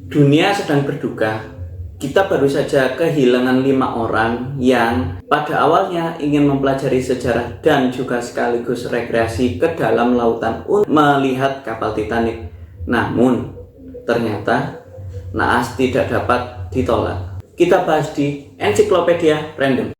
Dunia sedang berduka. Kita baru saja kehilangan 5 orang yang pada awalnya ingin mempelajari sejarah dan juga sekaligus rekreasi ke dalam lautan untuk melihat kapal Titanic. Namun, ternyata naas tidak dapat ditolak. Kita bahas di Ensiklopedia Random.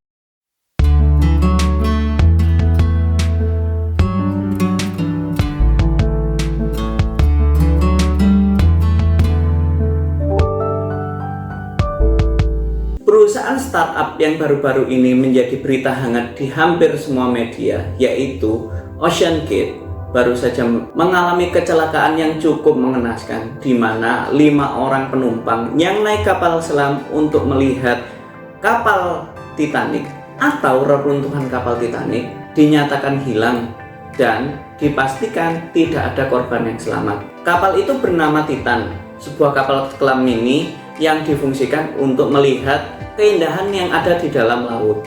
Perusahaan startup yang baru-baru ini menjadi berita hangat di hampir semua media, yaitu OceanGate, baru saja mengalami kecelakaan yang cukup mengenaskan, di mana 5 orang penumpang yang naik kapal selam untuk melihat kapal Titanic atau reruntuhan kapal Titanic dinyatakan hilang dan dipastikan tidak ada korban yang selamat. Kapal itu bernama Titan, sebuah kapal selam mini yang difungsikan untuk melihat keindahan yang ada di dalam laut.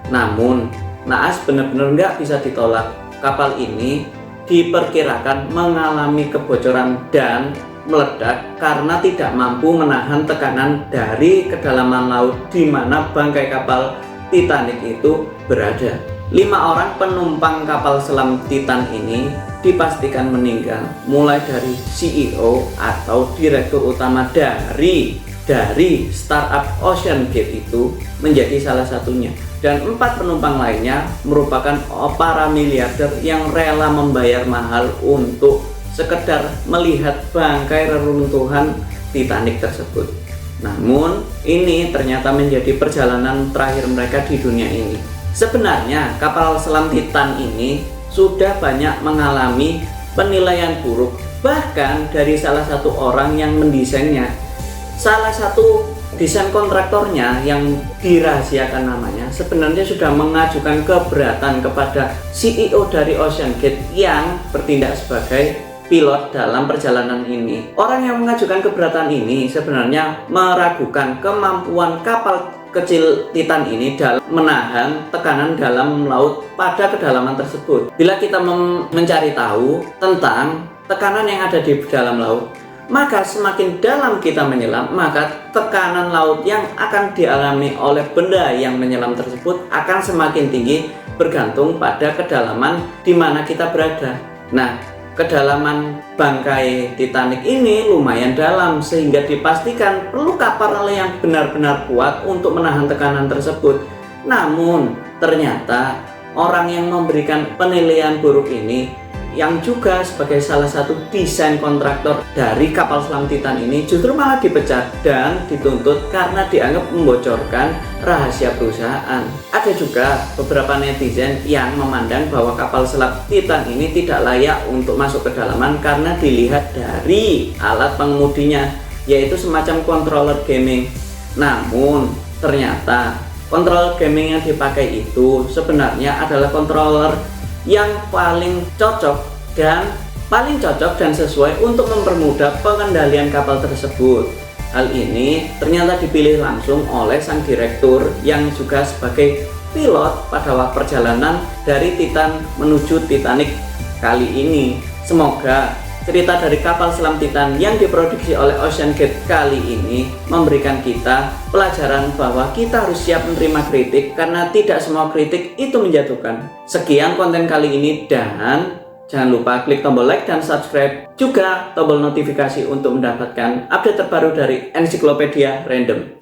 Namun, naas benar-benar nggak bisa ditolak. Kapal ini diperkirakan mengalami kebocoran dan meledak karena tidak mampu menahan tekanan dari kedalaman laut di mana bangkai kapal Titanic itu berada. 5 orang penumpang kapal selam Titan ini dipastikan meninggal, mulai dari CEO atau direktur utama dari startup OceanGate itu menjadi salah satunya, dan 4 penumpang lainnya merupakan para miliarder yang rela membayar mahal untuk sekedar melihat bangkai reruntuhan Titanic tersebut. Namun ini ternyata menjadi perjalanan terakhir mereka di dunia ini. Sebenarnya kapal selam Titan ini sudah banyak mengalami penilaian buruk, bahkan dari salah satu orang yang mendesainnya. Salah satu desain kontraktornya yang dirahasiakan namanya sebenarnya sudah mengajukan keberatan kepada CEO dari OceanGate yang bertindak sebagai pilot dalam perjalanan ini. Orang yang mengajukan keberatan ini sebenarnya meragukan kemampuan kapal kecil Titan ini dalam menahan tekanan dalam laut pada kedalaman tersebut. Bila kita mencari tahu tentang tekanan yang ada di dalam laut, maka semakin dalam kita menyelam, maka tekanan laut yang akan dialami oleh benda yang menyelam tersebut akan semakin tinggi bergantung pada kedalaman di mana kita berada. Nah, kedalaman bangkai Titanic ini lumayan dalam sehingga dipastikan perlu kapal yang benar-benar kuat untuk menahan tekanan tersebut. Namun ternyata orang yang memberikan penilaian buruk ini, yang juga sebagai salah satu desain kontraktor dari kapal selam Titan ini, justru malah dipecat dan dituntut karena dianggap membocorkan rahasia perusahaan. Ada juga beberapa netizen yang memandang bahwa kapal selam Titan ini tidak layak untuk masuk ke dalaman karena dilihat dari alat pengemudinya, yaitu semacam controller gaming. Namun ternyata controller gaming yang dipakai itu sebenarnya adalah controller yang paling cocok dan sesuai untuk mempermudah pengendalian kapal tersebut. Hal ini ternyata dipilih langsung oleh sang direktur yang juga sebagai pilot pada waktu perjalanan dari Titan menuju Titanic kali ini. Semoga cerita dari kapal selam Titan yang diproduksi oleh OceanGate kali ini memberikan kita pelajaran bahwa kita harus siap menerima kritik karena tidak semua kritik itu menjatuhkan. Sekian konten kali ini, dan jangan lupa klik tombol like dan subscribe, juga tombol notifikasi untuk mendapatkan update terbaru dari Ensiklopedia Random.